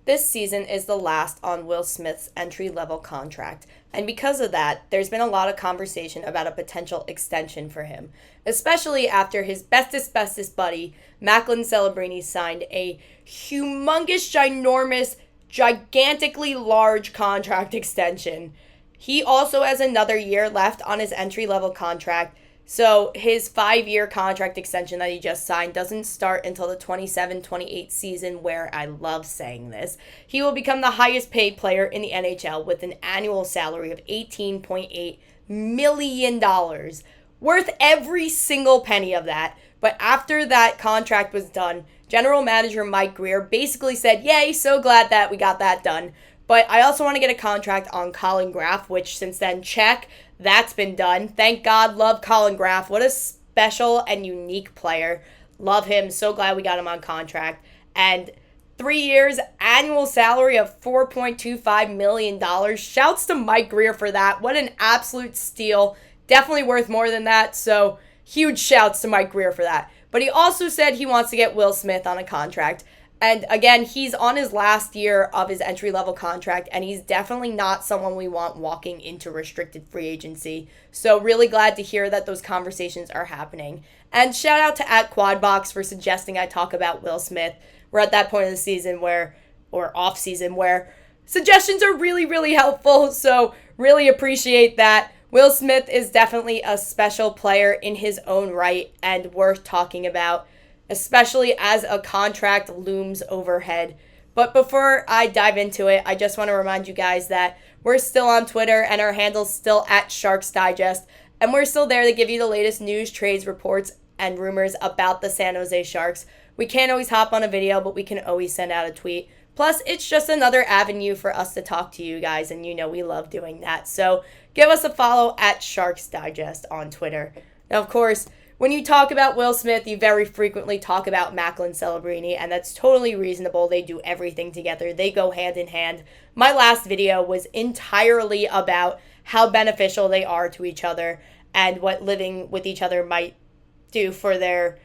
This season is the last on Will Smith's entry-level contract, and because of that, there's been a lot of conversation about a potential extension for him, especially after his bestest buddy, Macklin Celebrini, signed a humongous, ginormous, gigantically large contract extension. He also has another year left on his entry-level contract, so his 5-year contract extension that he just signed doesn't start until the 27-28 season, where I love saying this. He will become the highest paid player in the NHL with an annual salary of $18.8 million, worth every single penny of that. But after that contract was done, general manager Mike Grier basically said, yay, so glad that we got that done. But I also want to get a contract on Colin Graf, which since then, check. That's been done. Thank God. Love Colin Graf. What a special and unique player. Love him. So glad we got him on contract. And 3 years, annual salary of $4.25 million. Shouts to Mike Grier for that. What an absolute steal. Definitely worth more than that. So huge shouts to Mike Grier for that. But he also said he wants to get Will Smith on a contract. And again, he's on his last year of his entry-level contract, and he's definitely not someone we want walking into restricted free agency. So really glad to hear that those conversations are happening. And shout out to @Quadbox for suggesting I talk about Will Smith. We're at that point of the season or off season, where suggestions are really, really helpful. So really appreciate that. Will Smith is definitely a special player in his own right and worth talking about, especially as a contract looms overhead. But before I dive into it, I just want to remind you guys that we're still on Twitter and our handle's still @Sharks Digest, and we're still there to give you the latest news, trades, reports, and rumors about the San Jose Sharks. We can't always hop on a video, but we can always send out a tweet. Plus, it's just another avenue for us to talk to you guys, and you know we love doing that. So give us a follow @Sharks Digest on Twitter. Now, of course, when you talk about Will Smith, you very frequently talk about Macklin Celebrini, and that's totally reasonable. They do everything together. They go hand in hand. My last video was entirely about how beneficial they are to each other and what living with each other might do for their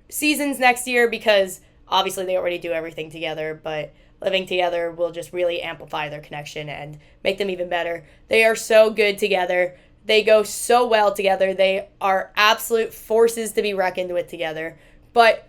seasons next year, because obviously they already do everything together, but living together will just really amplify their connection and make them even better. They are so good together. They go so well together. They are absolute forces to be reckoned with together. But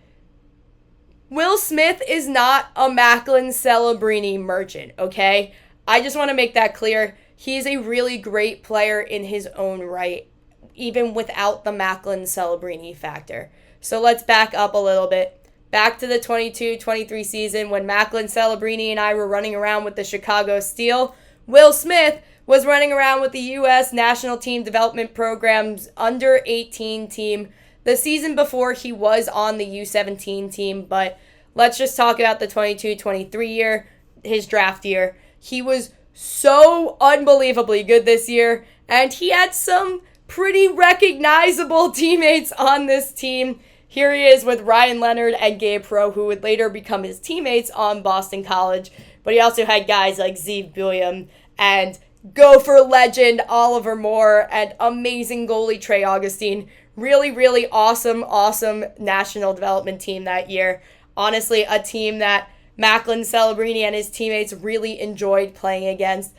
Will Smith is not a Macklin Celebrini merchant, okay? I just want to make that clear. He's a really great player in his own right, even without the Macklin Celebrini factor. So let's back up a little bit. Back to the 22-23 season when Macklin Celebrini and I were running around with the Chicago Steel. Will Smith was running around with the U.S. National Team Development Program's under-18 team. The season before, he was on the U17 team, but let's just talk about the 22-23 year, his draft year. He was so unbelievably good this year, and he had some pretty recognizable teammates on this team. Here he is with Ryan Leonard and Gabe Pro, who would later become his teammates on Boston College. But he also had guys like Zeev Buium and Gopher legend Oliver Moore and amazing goalie Trey Augustine. Really, really awesome national development team that year. Honestly, a team that Macklin Celebrini and his teammates really enjoyed playing against.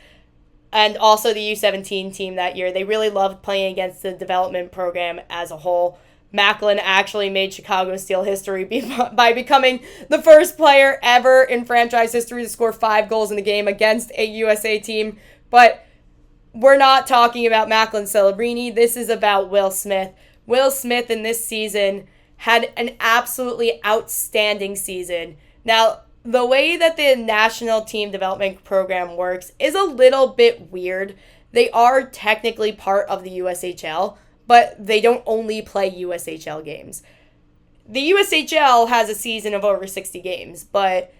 And also the U17 team that year. They really loved playing against the development program as a whole. Macklin actually made Chicago Steel history by becoming the first player ever in franchise history to score 5 goals in the game against a USA team. But we're not talking about Macklin Celebrini. This is about Will Smith. Will Smith in this season had an absolutely outstanding season. Now, the way that the National Team Development Program works is a little bit weird. They are technically part of the USHL, but they don't only play USHL games. The USHL has a season of over 60 games, but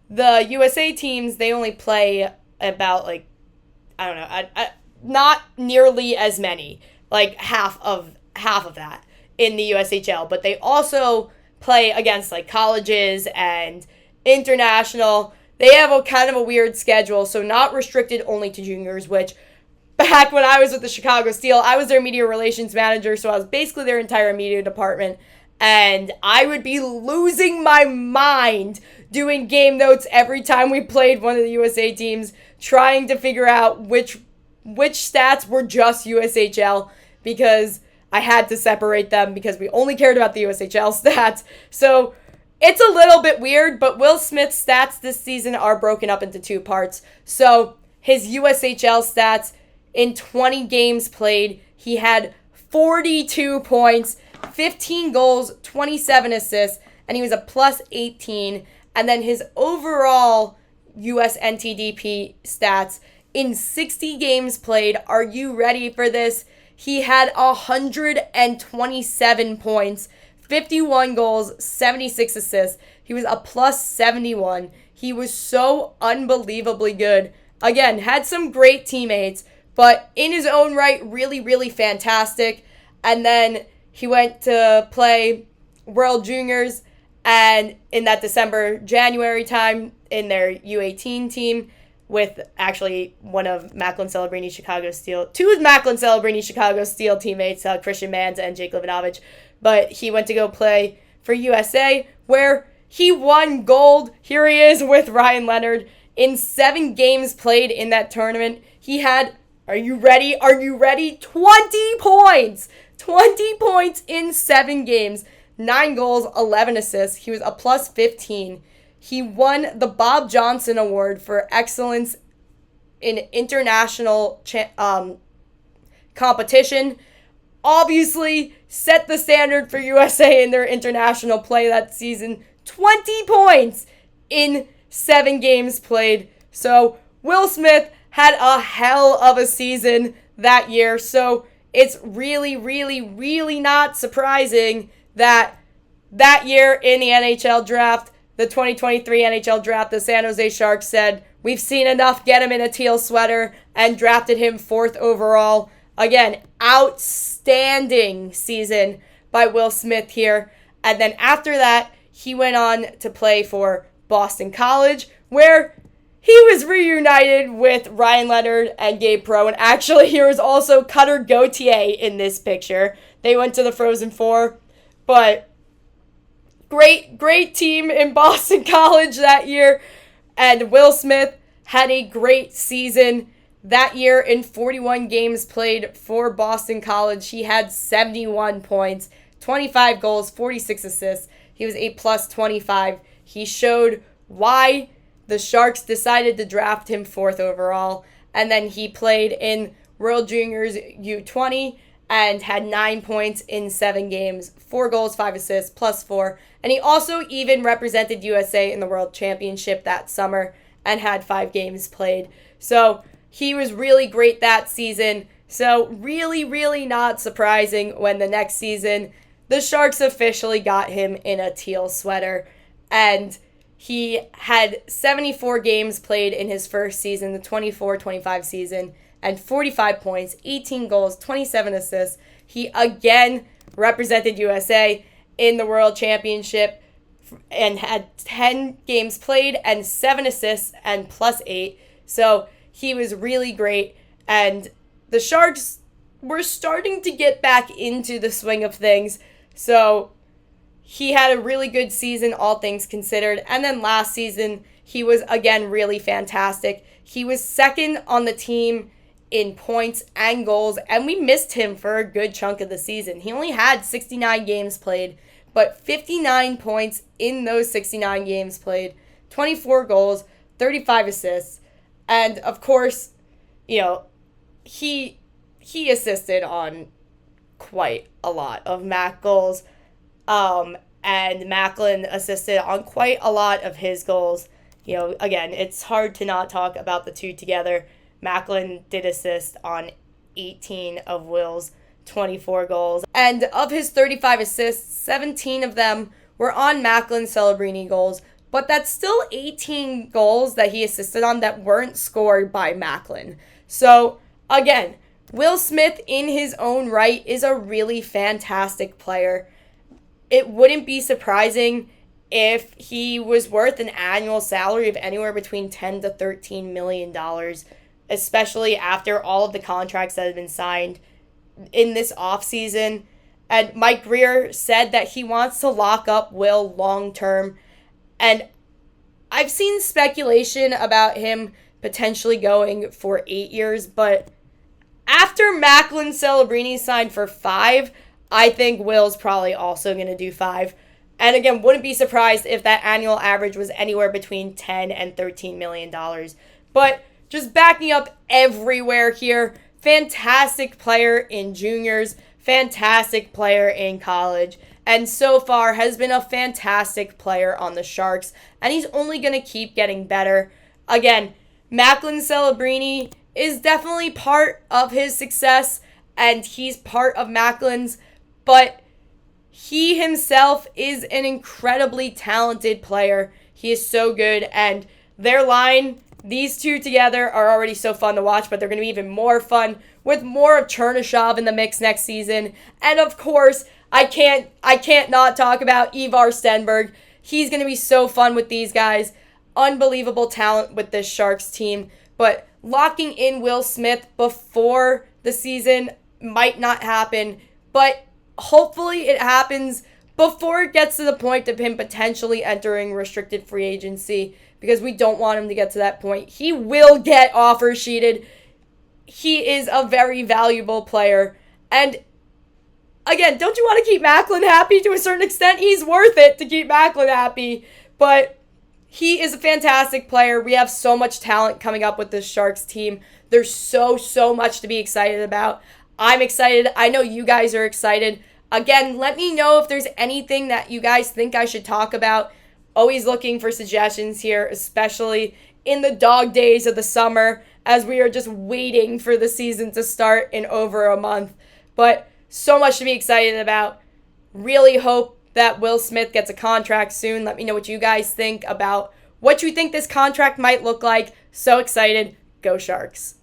the USA teams, they only play about, not nearly as many, like half of that in the USHL, but they also play against like colleges and international. They have a kind of a weird schedule, so not restricted only to juniors, which back when I was with the Chicago Steel, I was their media relations manager, so I was basically their entire media department. and I would be losing my mind doing game notes every time we played one of the USA teams, trying to figure out which stats were just USHL, because I had to separate them because we only cared about the USHL stats. So it's a little bit weird, but Will Smith's stats this season are broken up into two parts. So his USHL stats, in 20 games played, he had 42 points, 15 goals, 27 assists, and he was a plus 18. And then his overall US NTDP stats, in 60 games played, are you ready for this? He had 127 points, 51 goals, 76 assists. He was a plus 71. He was so unbelievably good. Again, had some great teammates, but in his own right, really, really fantastic. And then he went to play World Juniors, and in that December-January time in their U18 team, with actually one of Macklin Celebrini Chicago Steel, two of Macklin Celebrini Chicago Steel teammates, Christian Manza and Jake Livanovich. But he went to go play for USA, where he won gold. Here he is with Ryan Leonard. In 7 games played in that tournament, he had, are you ready? 20 points! 20 points in 7 games. 9 goals, 11 assists. He was a plus 15. He won the Bob Johnson Award for excellence in international competition. Obviously, set the standard for USA in their international play that season. 20 points in 7 games played. So Will Smith had a hell of a season that year. So it's really, really, really not surprising that year in the NHL draft, the 2023 NHL draft, the San Jose Sharks said, we've seen enough, get him in a teal sweater, and drafted him 4th overall. Again, outstanding season by Will Smith here. And then after that, he went on to play for Boston College, where he was reunited with Ryan Leonard and Gabe Pro. And actually, here was also Cutter Gauthier in this picture. They went to the Frozen Four, but great team in Boston College that year. And Will Smith had a great season that year. In 41 games played for Boston College, he had 71 points, 25 goals, 46 assists. He was a plus 25. He showed why the Sharks decided to draft him 4th overall. And then he played in World Juniors U20 and had 9 points in 7 games, 4 goals, 5 assists, plus 4. And he also even represented USA in the World Championship that summer and had 5 games played. So he was really great that season. So really, really not surprising when the next season the Sharks officially got him in a teal sweater. And he had 74 games played in his first season, the 24-25 season, and 45 points, 18 goals, 27 assists. He again represented USA in the World Championship and had 10 games played and 7 assists and plus 8. So he was really great. And the Sharks were starting to get back into the swing of things. So he had a really good season, all things considered. And then last season, he was again really fantastic. He was 2nd on the team in points and goals, and we missed him for a good chunk of the season. He only had 69 games played, but 59 points in those 69 games played, 24 goals, 35 assists, and of course, you know, he assisted on quite a lot of Mac goals, and Macklin assisted on quite a lot of his goals. You know, again, it's hard to not talk about the two together. Macklin did assist on 18 of Will's 24 goals. And of his 35 assists, 17 of them were on Macklin Celebrini goals. But that's still 18 goals that he assisted on that weren't scored by Macklin. So, again, Will Smith in his own right is a really fantastic player. It wouldn't be surprising if he was worth an annual salary of anywhere between $10 to $13 million, especially after all of the contracts that have been signed in this offseason. And Mike Grier said that he wants to lock up Will long term. And I've seen speculation about him potentially going for 8 years, but after Macklin Celebrini signed for 5, I think Will's probably also going to do 5. And again, wouldn't be surprised if that annual average was anywhere between $10 and $13 million. But just backing up everywhere here, fantastic player in juniors, fantastic player in college, and so far has been a fantastic player on the Sharks, and he's only going to keep getting better. Again, Macklin Celebrini is definitely part of his success, and he's part of Macklin's, but he himself is an incredibly talented player. He is so good, and their line, these two together, are already so fun to watch, but they're going to be even more fun with more of Chernyshov in the mix next season. And of course, I can't not talk about Ivar Stenberg. He's going to be so fun with these guys. Unbelievable talent with this Sharks team. But locking in Will Smith before the season might not happen, but hopefully it happens before it gets to the point of him potentially entering restricted free agency, because we don't want him to get to that point. He will get offer sheeted. He is a very valuable player. And again, don't you want to keep Macklin happy to a certain extent? He's worth it to keep Macklin happy. But he is a fantastic player. We have so much talent coming up with this Sharks team. There's so much to be excited about. I'm excited. I know you guys are excited. Again, let me know if there's anything that you guys think I should talk about. Always looking for suggestions here, especially in the dog days of the summer, as we are just waiting for the season to start in over a month. But so much to be excited about. Really hope that Will Smith gets a contract soon. Let me know what you guys think about what you think this contract might look like. So excited. Go Sharks.